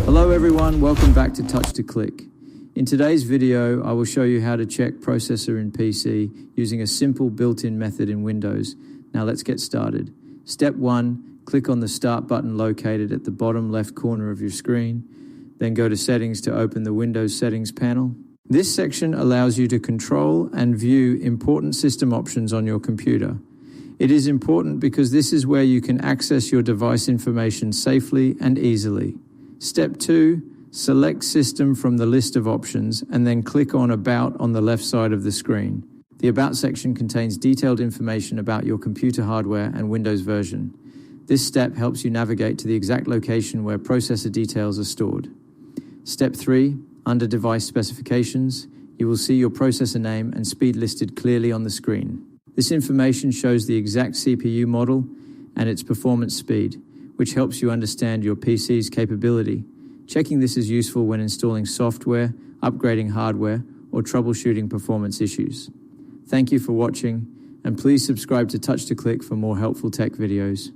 Hello everyone, welcome back to Touch to Click. In today's video, I will show you how to check processor in PC using a simple built-in method in Windows. Now let's get started. Step 1, click on the Start button located at the bottom left corner of your screen. Then go to Settings to open the Windows Settings panel. This section allows you to control and view important system options on your computer. It is important because this is where you can access your device information safely and easily. Step 2, select System from the list of options and then click on About on the left side of the screen. The About section contains detailed information about your computer hardware and Windows version. This step helps you navigate to the exact location where processor details are stored. Step 3, under Device Specifications, you will see your processor name and speed listed clearly on the screen. This information shows the exact CPU model and its performance speed, which helps you understand your PC's capability. Checking this is useful when installing software, upgrading hardware, or troubleshooting performance issues. Thank you for watching, and please subscribe to Touch to Click for more helpful tech videos.